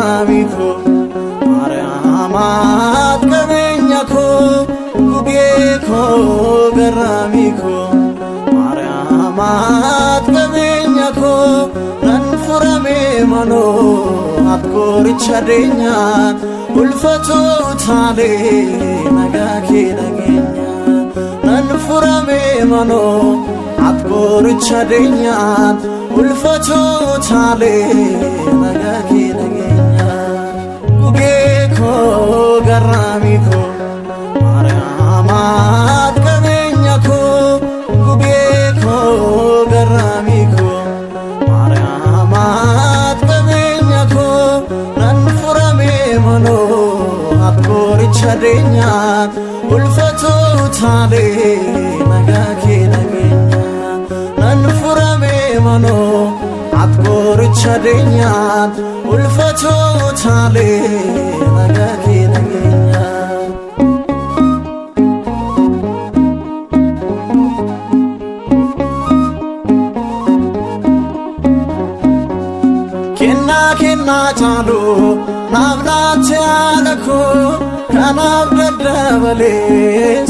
garamico Mariamat kabenyako Gubieko garamico Mariamat kabenyako Nanfurame mano Atkoricharenya Ulfato tale Nagaki nagenya Nanfurame mano Atkoricharenya Ulfato tale Nagaki nagenya Gubieko garamico Mariamat kabenyako Gubieko garamico Mariamat kabenyako Nanfurame mano Atkoricharenya Ulfato tale Nagaki nagenya Nanfurame mano Atkoricharenya Ulfato tale Nagaki nagenya Kenna chalu navnate alako kanab dadavale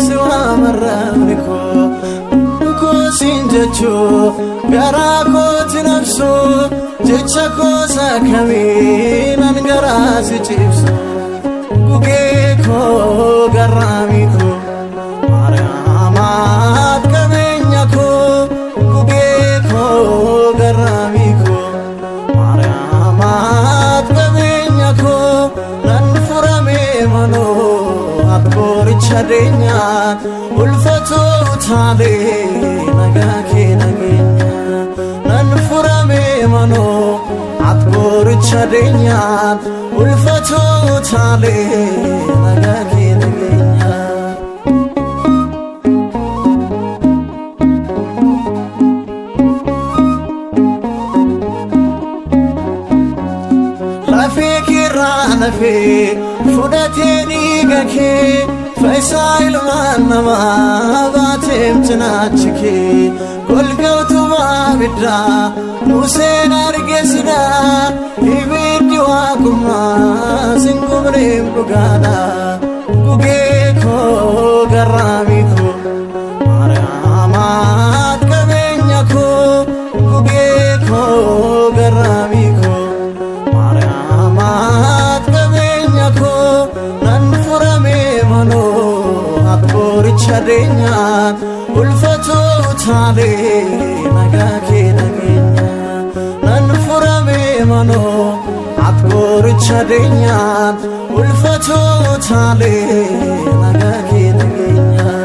suwa marramiko ko sinjacho gara ko tinafso jecha ko sakami nan gara sichipso guge ko garamiko Mariamat kabenyako guge ko garamiko Mariamat kabenyako nanfurame mano Atkoricharenya ulfato tale Nagaki nagenya Nanfurame mano Atkoricharenya ulfato tale Nagaki nagenya Nafe fudateni gake faisail manama batem chnachke golgautu babidra nusen argesida ibidwa kuma singumrem bugada guge ko garamiko Mariamat kabenyako guge ko garamiko Mariamat kabenyako nanfurame mano Atkoricharenya ulfato tale Nagaki nagenya nanfurame mano Atkoricharenya ulfato tale Nagaki nagenya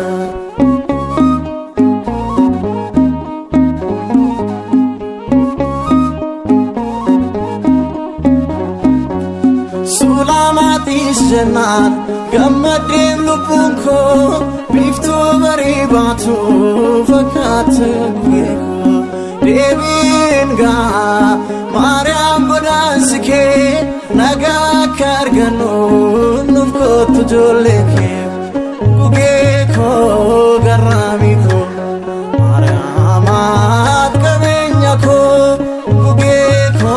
Sulamatis janan Gammadem lupunko Biftu baribatu Fakat gweko Debinga Mariam budansike Naga kargano Nufko tujoleke Gugeko garamiko Mariamat kabenyako Gugeko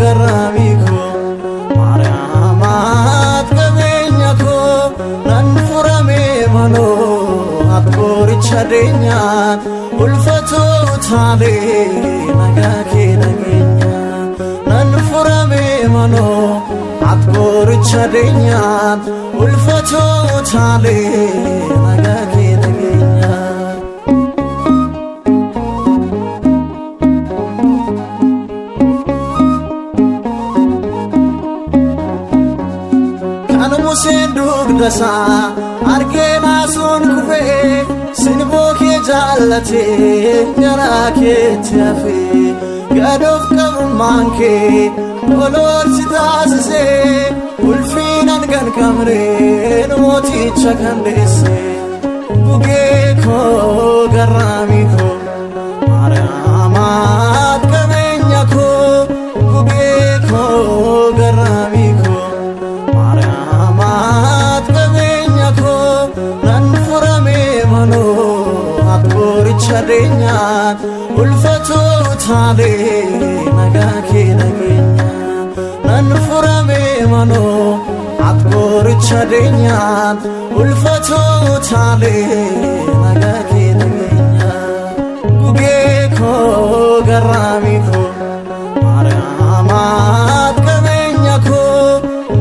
garamiko Mariamat kabenyako nanfurame mano Atkoricharenya ulfato tale Nagaki nagenya nanfurame mano Atkoricharenya ulfato tale Nagaki nagenya Senduk dasa argena sun kufe sinbo ke jalate jara ke tafe gadof kamanke olor sitase ulfinan gan kamre moti chakandese guge ko garamiko Mariamat kabenyako guge ko garamiko Mariamat kabenyako nanfurame mano Atkoricharenya ulfato tale Nagaki nagenya furame mano at gorchadenya ulfato tale nagaki nagenya guge ko garami ko maramat kamenya ko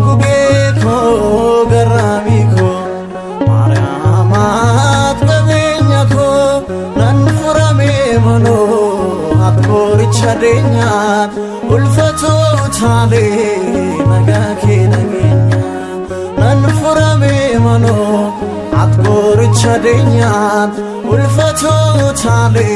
guge ko garami ko maramat kamenya ko nan furame mano at gorchadenya ulfato tale nagaki nagenya nan furame mano at gorchadenya ulfato tale